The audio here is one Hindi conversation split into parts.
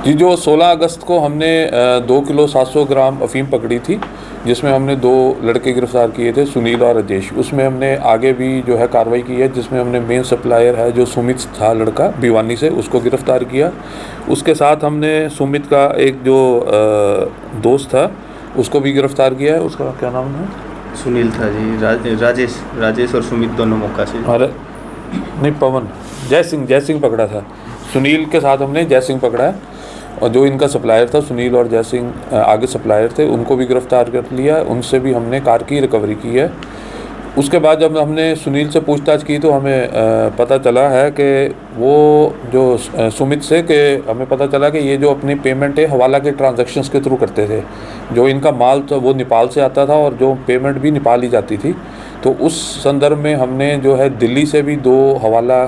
जी, जो 16 अगस्त को हमने 2 किलो 700 ग्राम अफ़ीम पकड़ी थी, जिसमें हमने 2 लड़के गिरफ़्तार किए थे, सुनील और राजेश। उसमें हमने आगे भी जो है कार्रवाई की है, जिसमें हमने मेन सप्लायर है जो सुमित था लड़का भिवानी से, उसको गिरफ़्तार किया। उसके साथ हमने सुमित का एक जो दोस्त था उसको भी गिरफ़्तार किया है। उसका क्या नाम है? सुनील था जी। राजेश और सुमित दोनों मौका से। अरे नहीं, पवन, जय सिंह पकड़ा था। सुनील के साथ हमने जय सिंह पकड़ा है, और जो इनका सप्लायर था सुनील और जय सिंह आगे सप्लायर थे, उनको भी गिरफ़्तार कर लिया। उनसे भी हमने कार की रिकवरी की है। उसके बाद जब हमने सुनील से पूछताछ की तो हमें पता चला है कि वो जो सुमित से कि हमें पता चला कि ये जो अपनी पेमेंट है हवाला के ट्रांजैक्शंस के थ्रू करते थे। जो इनका माल था वो नेपाल से आता था और जो पेमेंट भी नेपाल ही जाती थी। तो उस संदर्भ में हमने जो है दिल्ली से भी 2 हवाला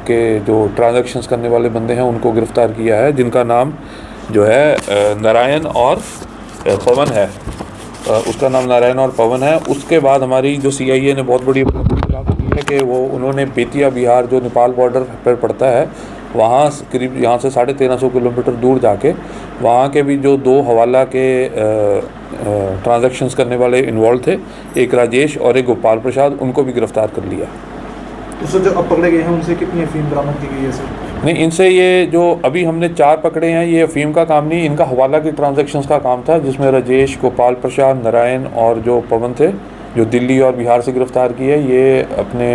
के जो ट्रांजैक्शंस करने वाले बंदे हैं उनको गिरफ़्तार किया है, जिनका नाम जो है नारायण और पवन है। उसका नाम नारायण और पवन है। उसके बाद हमारी जो CIA ने बहुत बड़ी काम की है कि वो उन्होंने बेतिया बिहार जो नेपाल बॉर्डर पर पड़ता है, वहाँ करीब यहाँ से 1350 किलोमीटर दूर जाके वहाँ के भी जो 2 हवाला के ट्रांजैक्शंस करने वाले इन्वॉल्व थे, एक राजेश और एक गोपाल प्रसाद, उनको भी गिरफ़्तार कर लिया। तो सर जो अब पकड़े गए हैं उनसे कितनी अफीम बरामद की गई है सर? नहीं, इनसे ये जो अभी हमने 4 पकड़े हैं, ये अफीम का काम नहीं, इनका हवाला की ट्रांजैक्शंस का काम था, जिसमें राजेश, गोपाल प्रसाद, नारायण और जो पवन थे, जो दिल्ली और बिहार से गिरफ़्तार किए, ये अपने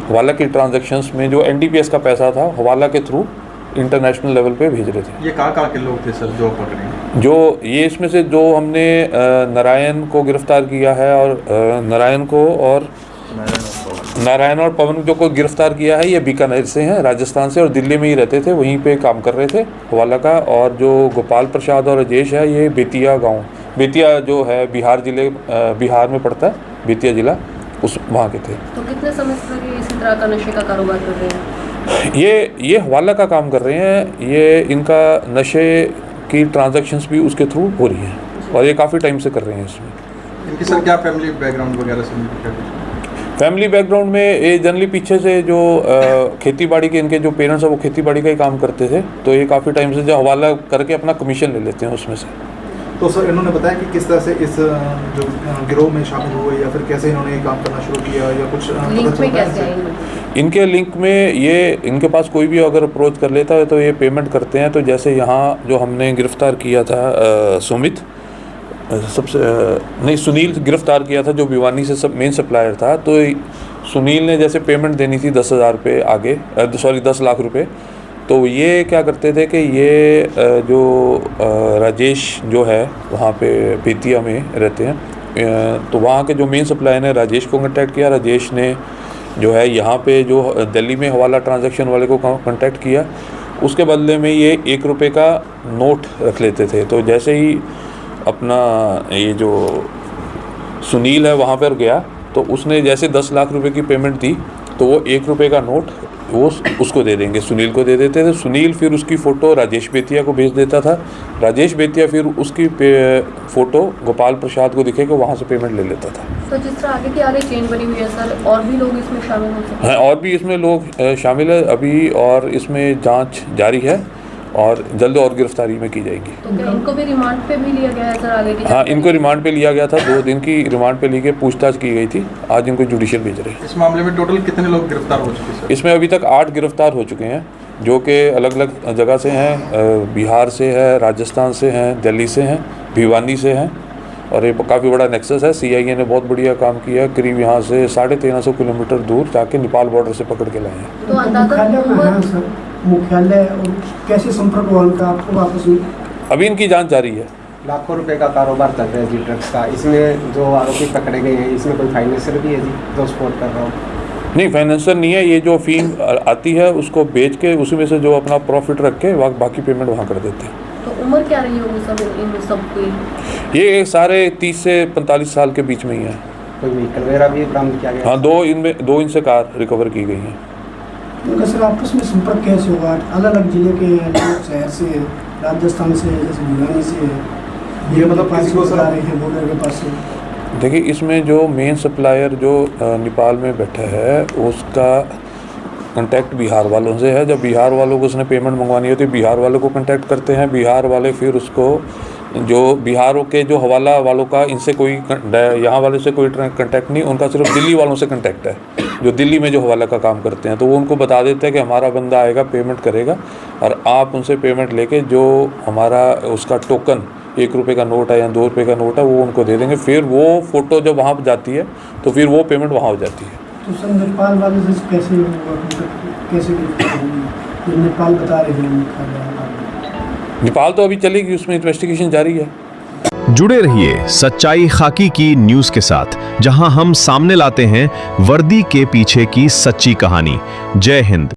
हवाला की ट्रांजैक्शंस में जो NDPS का पैसा था हवाला के थ्रू इंटरनेशनल लेवल पे भेज रहे थे। ये कहाँ के लोग थे सर जो पकड़े? जो ये इसमें से जो हमने नारायण को गिरफ़्तार किया है, और नारायण और पवन जो को गिरफ़्तार किया है, ये बीकानेर से हैं, राजस्थान से, और दिल्ली में ही रहते थे, वहीं पे काम कर रहे थे हवाला का। और जो गोपाल प्रसाद और राजेश है, ये बेतिया गांव, बेतिया जो है बिहार में पड़ता है, बेतिया ज़िला, उस वहाँ के थे। तो कितने समय से इसी तरह का नशे का कारोबार कर रहे हैं? ये हवाला का काम कर रहे हैं। ये इनका नशे की ट्रांजैक्शंस भी उसके थ्रू हो रही हैं, और ये काफ़ी टाइम से कर रहे हैं इसमें। इनकी सर क्या फैमिली बैकग्राउंड वगैरह से? फैमिली बैकग्राउंड में ये जनरली पीछे से जो खेती बाड़ी के इनके जो पेरेंट्स हैं वो खेती बाड़ी का ही काम करते थे, तो ये काफ़ी टाइम से जो हवाला करके अपना कमीशन ले लेते हैं उसमें से। तो सर इन्होंने बताया कि किस तरह से इस जो गिरोह में शामिल हुए, या फिर कैसे इन्होंने ये काम करना शुरू किया, या कुछ लिंक में कैसे आए? इनके लिंक में ये इनके पास कोई भी अगर अप्रोच कर लेता है तो ये पेमेंट करते हैं। तो जैसे यहाँ जो हमने गिरफ़्तार किया था सुमित, सुनील गिरफ़्तार किया था जो भिवानी से मेन सप्लायर था, तो सुनील ने जैसे पेमेंट देनी थी 10,000 रुपये आगे, 10 लाख रुपए। तो ये क्या करते थे कि ये जो राजेश जो है वहाँ पे बेतिया में रहते हैं, तो वहाँ के जो मेन सप्लायर ने राजेश को कांटेक्ट किया। राजेश ने जो है यहाँ पे जो दिल्ली में हवाला ट्रांजैक्शन वाले को कांटेक्ट किया। उसके बदले में ये 1 रुपये का नोट रख लेते थे। तो जैसे ही अपना ये जो सुनील है वहाँ पर गया, तो उसने जैसे 10 लाख रुपए की पेमेंट दी, तो वो 1 रुपये का नोट वो उसको दे देंगे, सुनील को दे देते थे। सुनील फिर उसकी फ़ोटो राजेश बेतिया को भेज देता था। राजेश बेतिया फिर उसकी फ़ोटो गोपाल प्रसाद को दिखे कि वहाँ से पेमेंट ले लेता था। तो जिस तरह आगे की आगे चेन बनी हुई है सर, और भी लोग इसमें शामिल हो सकते हैं? हैं, और भी इसमें लोग शामिल है अभी, और इसमें जांच जारी है और जल्द और गिरफ्तारी में की जाएगी। तो क्या इनको भी रिमांड पे भी लिया गया है सर आगे की? हाँ, इनको रिमांड पे लिया गया था, 2 दिन की रिमांड पे ली के पूछताछ की गई थी। आज इनको जुडिशियल भेज रहे हैं। इस मामले में टोटल कितने लोग गिरफ्तार हो चुके हैं? इसमें अभी तक 8 गिरफ्तार हो चुके हैं, जो कि अलग अलग जगह से हैं, बिहार से है, राजस्थान से हैं, दिल्ली से हैं, भिवानी से हैं, और ये काफ़ी बड़ा नेक्सस है। CIA ने बहुत बढ़िया काम किया, करीब यहाँ से 1350 किलोमीटर दूर जाके नेपाल बॉर्डर से पकड़ के लाए हैं। तो अंदाजा मुख्यालय और कैसे संपर्क हुआ उनका आपको वापस में? अभी इनकी जांच जारी है। लाखों रुपए का कारोबार चल रहा है जी ड्रग्स का। इसमें जो आरोपी पकड़े गए हैं, इसमें कोई फाइनेंशियल भी है जी जो सपोर्ट कर रहा हूँ? नहीं, फाइनेंसर नहीं है। ये जो फीम आती है उसको बेच के उसी में से जो अपना प्रॉफिट रख के बाकी पेमेंट वहाँ कर देते हैं। तो उम्र क्या रही होगी सब इन सबकी? ये सारे 30 से 45 साल के बीच में ही है। कोई व्हीकल वगैरह भी बरामद किया गया? हाँ, 2 इनसे कार रिकवर की गई हैं। उनका सर आपस में संपर्क कैसे होगा? अलग अलग जिले के लोग, शहर से, राजस्थान से, जैसे भिवानी से, ये मतलब किसी को आ रहे हैं बॉर्डर के पास से? देखिए, इसमें जो मेन सप्लायर जो नेपाल में बैठा है उसका कांटेक्ट बिहार वालों से है। जब बिहार वालों को उसने पेमेंट मंगवानी होती है, बिहार वालों को कांटेक्ट करते हैं, बिहार वाले फिर उसको जो बिहार के जो हवाला वालों का इनसे कोई यहाँ वाले से कोई कांटेक्ट नहीं, उनका सिर्फ दिल्ली वालों से कांटेक्ट है, जो दिल्ली में जो हवाला का काम करते हैं। तो वो उनको बता देते हैं कि हमारा बंदा आएगा, पेमेंट करेगा, और आप उनसे पेमेंट लेके जो हमारा उसका टोकन 1 रुपये का नोट है या 2 रुपये का नोट है वो उनको दे देंगे। फिर वो फ़ोटो जब वहाँ पर जाती है तो फिर वो पेमेंट वहाँ हो जाती है। तो सर नेपाल वाले से कैसे नेपाल बता रहे हैं? नेपाल तो अभी चलेगी, उसमें इन्वेस्टिगेशन जारी है। जुड़े रहिए सच्चाई खाकी की न्यूज के साथ, जहां हम सामने लाते हैं वर्दी के पीछे की सच्ची कहानी। जय हिंद।